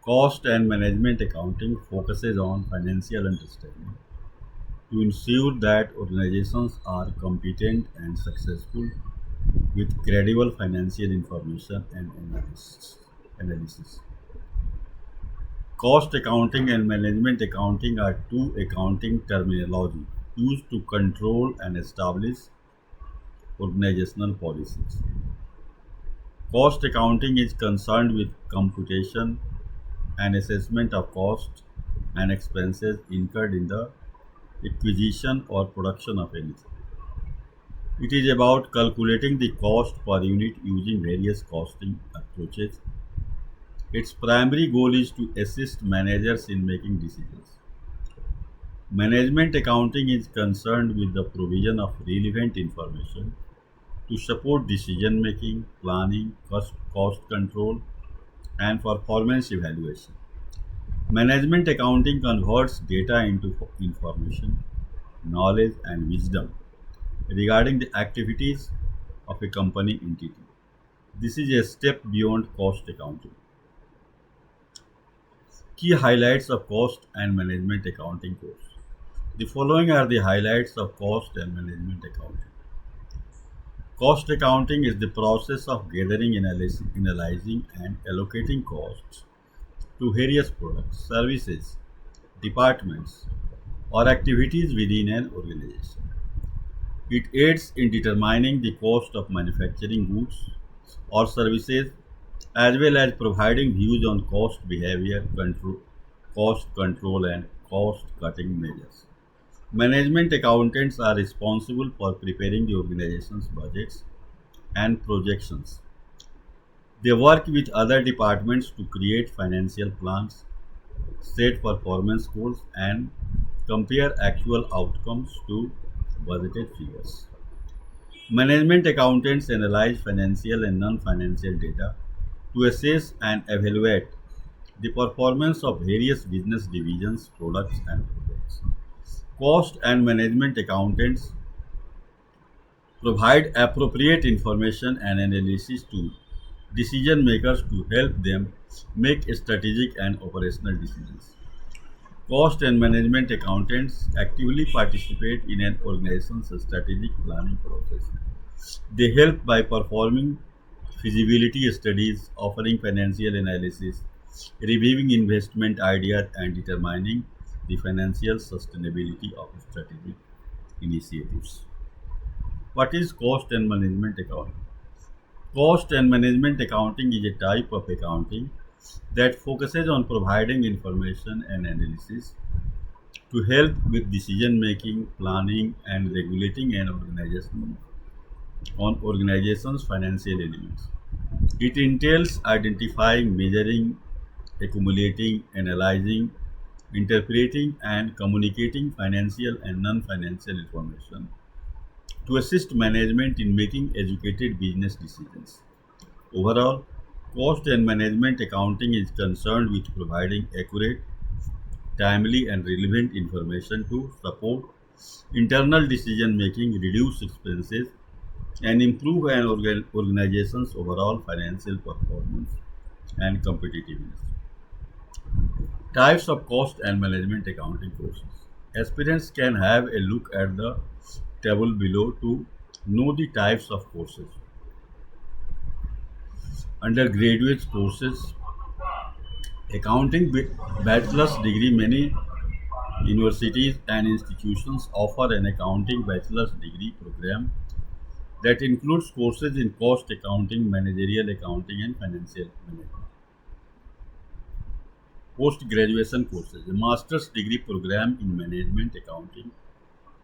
Cost and management accounting focuses on financial understanding to ensure that organizations are competent and successful with credible financial information and analysis. Cost accounting and management accounting are two accounting terminology used to control and establish organizational policies. Cost accounting is concerned with computation and assessment of costs and expenses incurred in the acquisition or production of anything. It is about calculating the cost per unit using various costing approaches. Its primary goal is to assist managers in making decisions. Management accounting is concerned with the provision of relevant information to support decision making, planning, cost control, and performance evaluation. Management accounting converts data into information, knowledge, and wisdom regarding the activities of a company entity. This is a step beyond cost accounting. Key highlights of cost and management accounting course. The following are the highlights of cost and management accounting. Cost accounting is the process of gathering, analyzing, and allocating costs to various products, services, departments, or activities within an organization. It aids in determining the cost of manufacturing goods or services as well as providing views on cost control and cost cutting measures. Management accountants are responsible for preparing the organization's budgets and projections. They work with other departments to create financial plans, set performance goals, and compare actual outcomes to budgeted figures. Management accountants analyze financial and non financial data to assess and evaluate the performance of various business divisions, products, and projects. Cost and management accountants provide appropriate information and analysis to decision makers to help them make strategic and operational decisions. Cost and management accountants actively participate in an organization's strategic planning process. They help by performing feasibility studies, offering financial analysis, reviewing investment ideas, and determining the financial sustainability of strategic initiatives. What is cost and management accounting? Cost and management accounting is a type of accounting that focuses on providing information and analysis to help with decision making, planning, and regulating an organization's financial elements. It entails identifying, measuring, accumulating, analyzing, interpreting, and communicating financial and non financial information to assist management in making educated business decisions. Overall, cost and management accounting is concerned with providing accurate, timely, and relevant information to support internal decision making, reduce expenses, and improve an organization's overall financial performance and competitiveness. Types of cost and management accounting courses. Aspirants can have a look at the table below to know the types of courses. Undergraduate courses, accounting bachelor's degree. Many universities and institutions offer an accounting bachelor's degree program that includes courses in cost accounting, managerial accounting, and financial management. Post graduation courses, a master's degree program in management accounting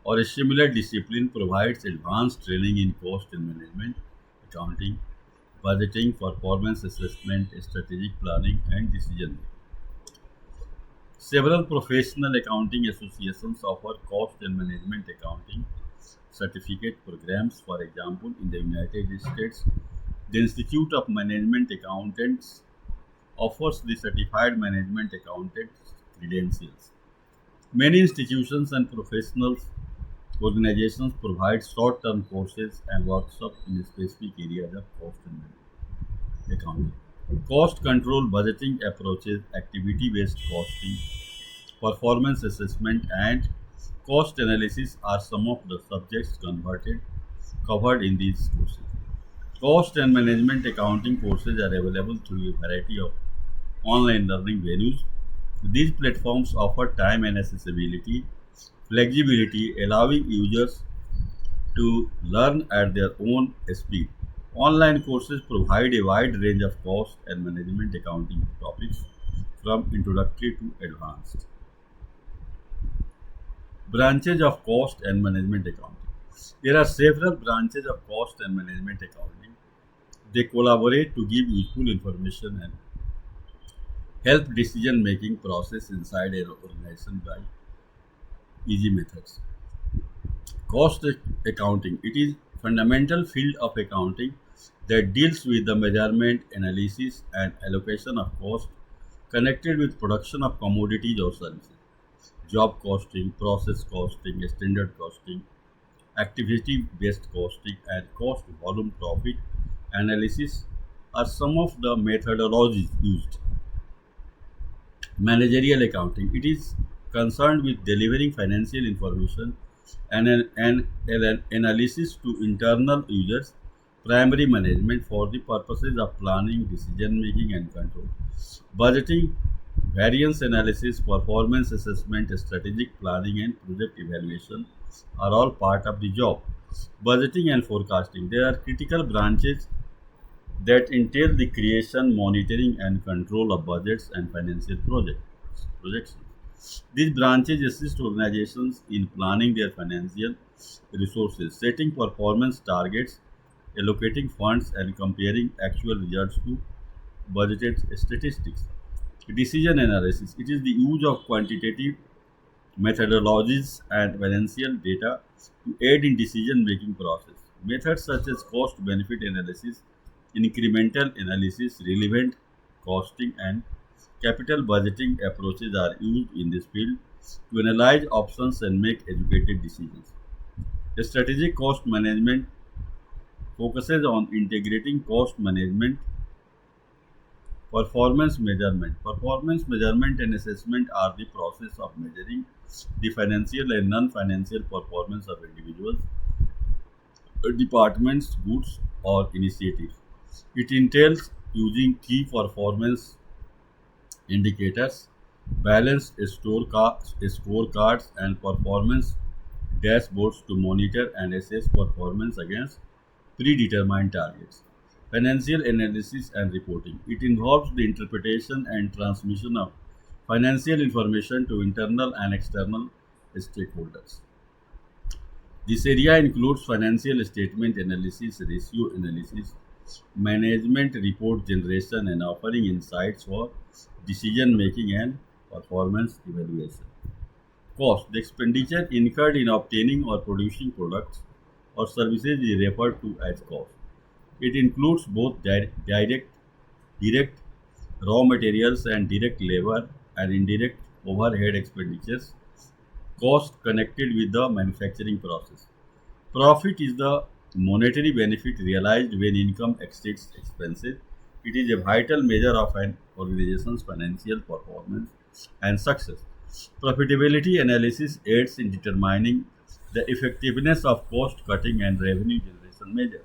or a similar discipline provides advanced training in cost and management accounting, budgeting, performance assessment, strategic planning, and decision making. Several professional accounting associations offer cost and management accounting certificate programs. For example, in the United States, the Institute of Management Accountants offers the Certified Management Accountant credentials. Many institutions and professional organizations provide short term courses and workshops in specific areas of cost and management accounting. Cost control budgeting approaches, activity based costing, performance assessment, and cost analysis are some of the subjects covered in these courses. Cost and management accounting courses are available through a variety of online learning venues. These platforms offer time and accessibility, flexibility, allowing users to learn at their own speed. Online courses provide a wide range of cost and management accounting topics from introductory to advanced. Branches of cost and management accounting. There are several branches of cost and management accounting. They collaborate to give useful information and help decision making process inside an organization by easy methods. Cost accounting. It is fundamental field of accounting that deals with the measurement, analysis, and allocation of cost connected with production of commodities or services. Job costing, process costing, standard costing, activity-based costing, and cost volume profit analysis are some of the methodologies used. Managerial accounting. It is concerned with delivering financial information and an analysis to internal users, primary management for the purposes of planning, decision making, and control. Budgeting, variance analysis, performance assessment, strategic planning, and project evaluation are all part of the job. Budgeting and forecasting. There are critical branches that entail the creation, monitoring, and control of budgets and financial projections. These branches assist organizations in planning their financial resources, setting performance targets, allocating funds, and comparing actual results to budgeted statistics. Decision analysis. It is the use of quantitative methodologies and financial data to aid in decision making process. Methods such as cost benefit analysis, incremental analysis, relevant costing, and capital budgeting approaches are used in this field to analyze options and make educated decisions. Strategic cost management focuses on integrating cost management, performance measurement. Performance measurement and assessment are the process of measuring the financial and non-financial performance of individuals, departments, goods, or initiatives. It entails using key performance indicators, balanced scorecards, and performance dashboards to monitor and assess performance against predetermined targets. Financial analysis and reporting. It involves the interpretation and transmission of financial information to internal and external stakeholders. This area includes financial statement analysis, ratio analysis, management report generation, and offering insights for decision making and performance evaluation. Cost. The expenditure incurred in obtaining or producing products or services is referred to as cost. It includes both direct raw materials and direct labor and indirect overhead expenditures, cost connected with the manufacturing process. Profit is the monetary benefit realized when income exceeds expenses. It is a vital measure of an organization's financial performance and success. Profitability analysis aids in determining the effectiveness of cost cutting and revenue generation measures.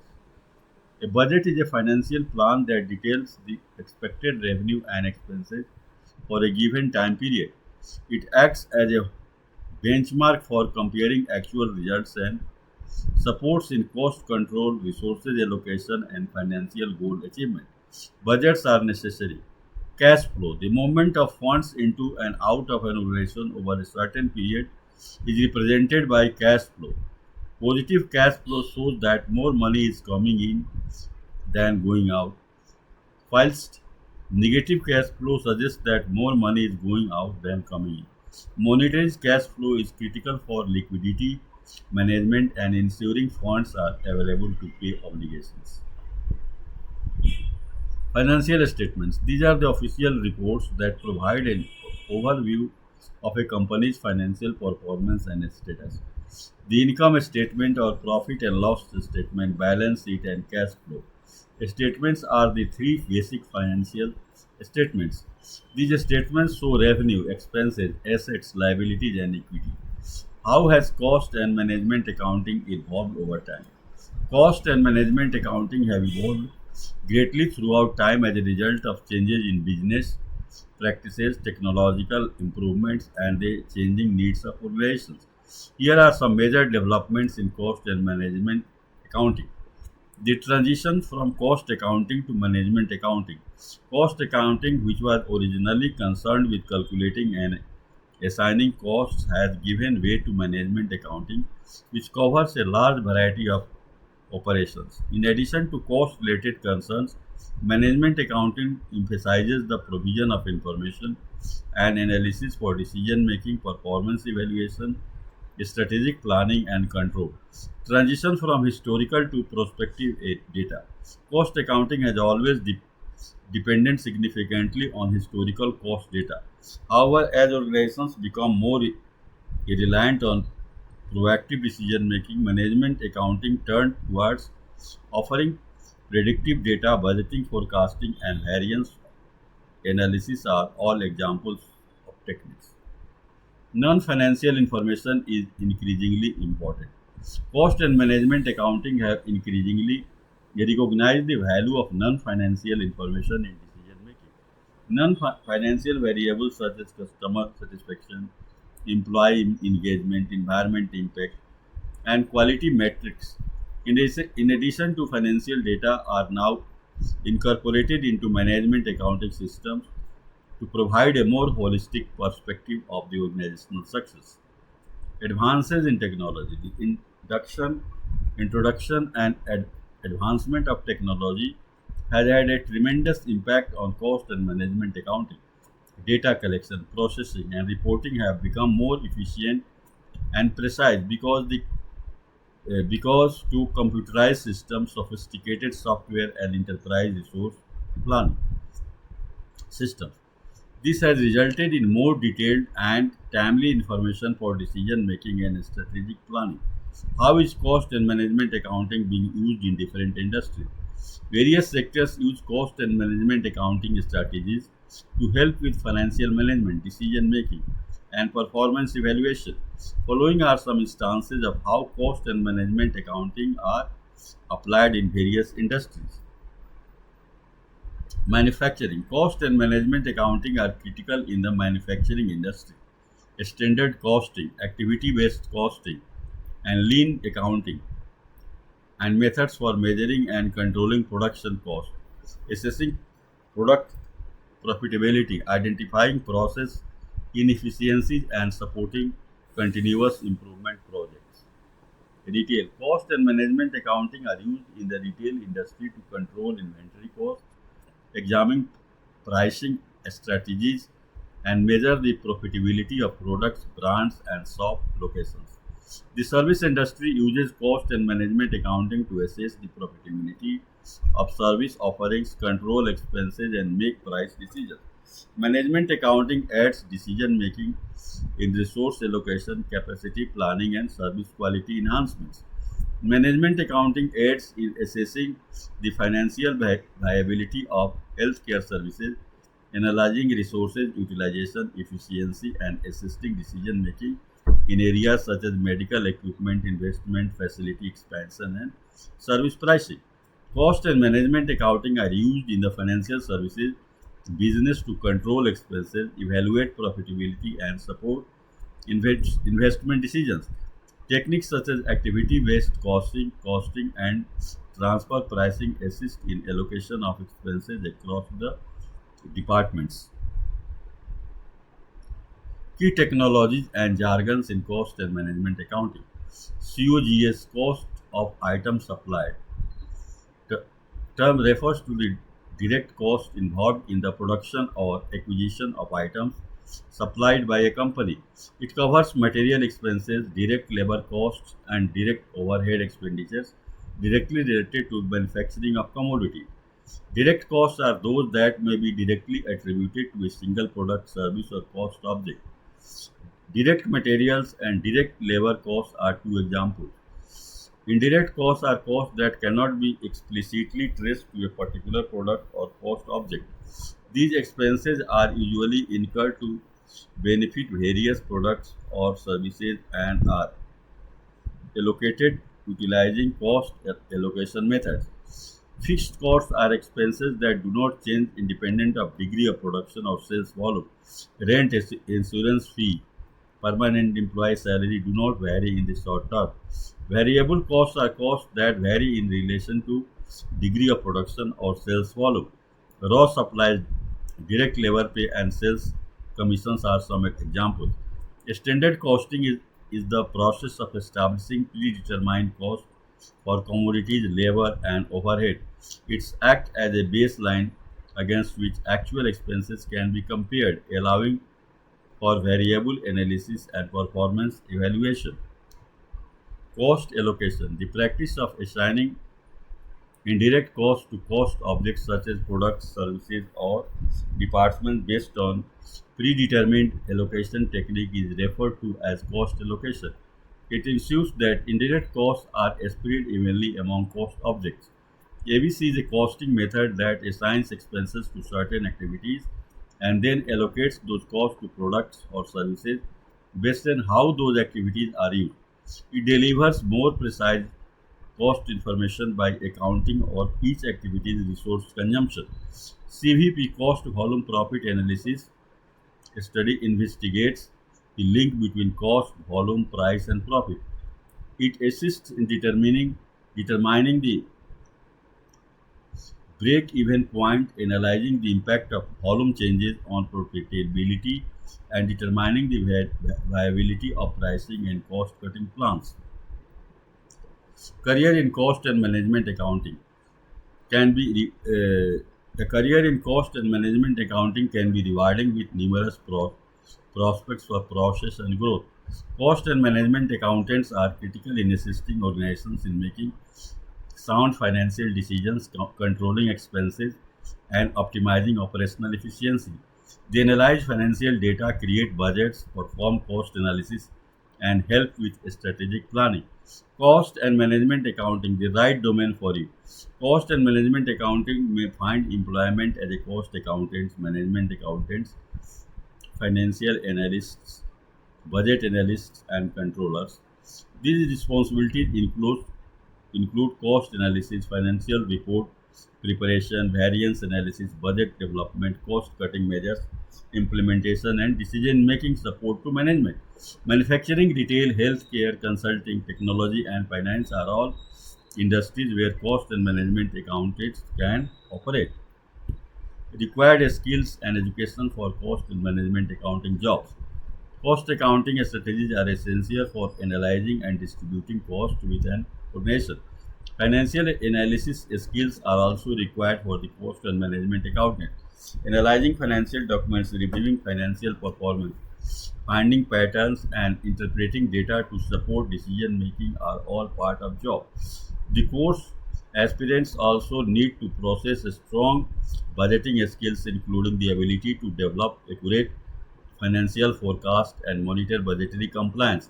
A budget is a financial plan that details the expected revenue and expenses for a given time period. It acts as a benchmark for comparing actual results and supports in cost control, resources allocation, and financial goal achievement. Budgets are necessary. Cash flow. The movement of funds into and out of an organization over a certain period is represented by cash flow. Positive cash flow shows that more money is coming in than going out, whilst negative cash flow suggests that more money is going out than coming in. Monetary cash flow is critical for liquidity management and ensuring funds are available to pay obligations. Financial statements. These are the official reports that provide an overview of a company's financial performance and status. The income statement or profit and loss statement, balance sheet, and cash flow. Statements are the three basic financial statements. These statements show revenue, expenses, assets, liabilities, and equity. How has cost and management accounting evolved over time? Cost and management accounting have evolved greatly throughout time as a result of changes in business practices, technological improvements, and the changing needs of organizations. Here are some major developments in cost and management accounting. The transition from cost accounting to management accounting. Cost accounting, which was originally concerned with calculating and assigning costs, has given way to management accounting, which covers a large variety of operations. In addition to cost related concerns, management accounting emphasizes the provision of information and analysis for decision making, performance evaluation, strategic planning, and control. Transition from historical to prospective data. Cost accounting has always depended significantly on historical cost data. However, as organizations become more reliant on proactive decision making, management accounting turned towards offering predictive data, budgeting, forecasting, and variance analysis are all examples of techniques. Non financial information is increasingly important. Cost and management accounting have increasingly recognized the value of non financial information in decision making. Non financial variables such as customer satisfaction, employee engagement, environment impact, and quality metrics, in addition to financial data, are now incorporated into management accounting systems to provide a more holistic perspective of the organizational success. Advances in technology. The introduction and advancement of technology has had a tremendous impact on cost and management accounting. Data collection, processing, and reporting have become more efficient and precise because to computerized systems, sophisticated software, and enterprise resource planning systems. This has resulted in more detailed and timely information for decision making and strategic planning. How is cost and management accounting being used in different industries? Various sectors use cost and management accounting strategies to help with financial management, decision making, and performance evaluation. Following are some instances of how cost and management accounting are applied in various industries. Manufacturing. Cost and management accounting are critical in the manufacturing industry. Standard costing, activity based costing, and lean accounting and methods for measuring and controlling production costs, assessing product profitability, identifying process inefficiencies, and supporting continuous improvement projects. Retail. Cost and management accounting are used in the retail industry to control inventory costs, examine pricing strategies, and measure the profitability of products, brands, and shop locations. The service industry uses cost and management accounting to assess the profitability of service offerings, control expenses, and make price decisions. Management accounting aids decision making in resource allocation, capacity planning, and service quality enhancements. Management accounting aids in assessing the financial viability of healthcare services, analyzing resources utilization efficiency, and assisting decision making in areas such as medical equipment investment, facility expansion, and service pricing. Cost and management accounting are used in the financial services business to control expenses, evaluate profitability, and support investment decisions. Techniques such as activity-based costing, and transfer pricing assist in allocation of expenses across the departments. Key technologies and jargons in cost and management accounting. COGS, cost of items supplied. The term refers to the direct cost involved in the production or acquisition of items supplied by a company. It covers material expenses, direct labor costs, and direct overhead expenditures directly related to manufacturing of commodity. Direct costs are those that may be directly attributed to a single product, service, or cost object. Direct materials and direct labor costs are two examples. Indirect costs are costs that cannot be explicitly traced to a particular product or cost object. These expenses are usually incurred to benefit various products or services and are allocated utilizing cost allocation methods. Fixed costs are expenses that do not change independent of degree of production or sales volume. Rent, insurance fee, permanent employee salary do not vary in the short term. Variable costs are costs that vary in relation to degree of production or sales volume. Raw supplies, direct labor pay, and sales commissions are some examples. Standard costing is the process of establishing predetermined costs for commodities, labor, and overhead. It acts as a baseline against which actual expenses can be compared, allowing for variable analysis and performance evaluation. Cost allocation, the practice of assigning indirect costs to cost objects such as products, services, or departments based on predetermined allocation technique is referred to as cost allocation. It ensures that indirect costs are spread evenly among cost objects. ABC is a costing method that assigns expenses to certain activities and then allocates those costs to products or services based on how those activities are used. It delivers more precise cost information by accounting for each activity's resource consumption. CVP, cost volume profit analysis study, investigates the link between cost, volume, price, and profit. It assists in determining the break-even point, analyzing the impact of volume changes on profitability, and determining the viability of pricing and cost-cutting plans. Career in cost and management accounting can be a career in cost and management accounting can be rewarding with numerous prospects for process and growth. Cost and management accountants are critical in assisting organizations in making sound financial decisions, controlling expenses, and optimizing operational efficiency. They analyze financial data, create budgets, perform cost analysis, and help with strategic planning. Cost and management accounting, the right domain for you. Cost and management accounting may find employment as a cost accountants, management accountants, financial analysts, budget analysts, and controllers. These responsibilities include cost analysis, financial report preparation, variance analysis, budget development, cost cutting measures, implementation, and decision making support to management. Manufacturing, retail, healthcare, consulting, technology, and finance are all industries where cost and management accountants can operate. Required skills and education for cost and management accounting jobs. Cost accounting strategies are essential for analyzing and distributing costs with an organization. Financial analysis skills are also required for the cost and management accountant. Analyzing financial documents, reviewing financial performance, finding patterns, and interpreting data to support decision making are all part of job. The course aspirants also need to process strong budgeting skills, including the ability to develop accurate financial forecast and monitor budgetary compliance.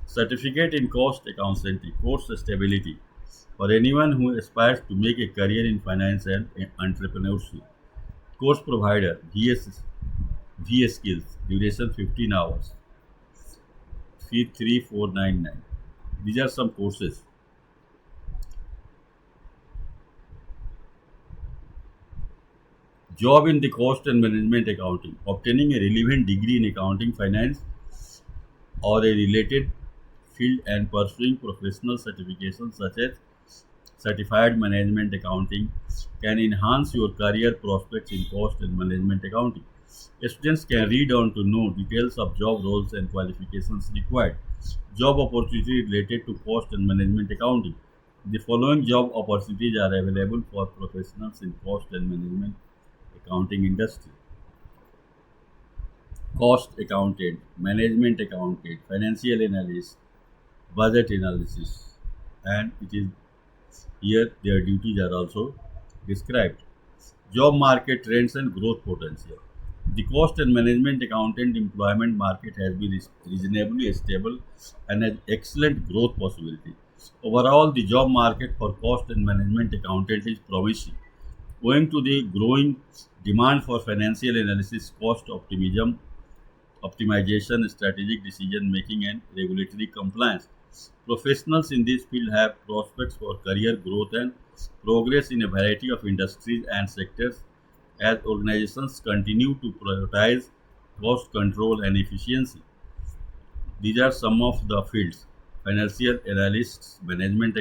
Certificate in cost accountancy, course stability for anyone who aspires to make a career in finance and entrepreneurship. Course provider VS skills, duration 15 hours, fee 3499. These are some courses. Job in the cost and management accounting, obtaining a relevant degree in accounting, finance, or a related field and pursuing professional certifications such as certified management accounting can enhance your career prospects in cost and management accounting. Students can read on to know details of job roles and qualifications required. Job opportunities related to cost and management accounting. The following job opportunities are available for professionals in cost and management accounting industry: cost accountant, management accountant, financial analyst, budget analysis, and it is here their duties are also described. Job market trends and growth potential. The cost and management accountant employment market has been reasonably stable and has excellent growth possibility. Overall, the job market for cost and management accountant is promising, owing to the growing demand for financial analysis, cost optimization, strategic decision making, and regulatory compliance. Professionals in this field have prospects for career growth and progress in a variety of industries and sectors as organizations continue to prioritize cost control and efficiency. These are some of the fields: financial analysts, management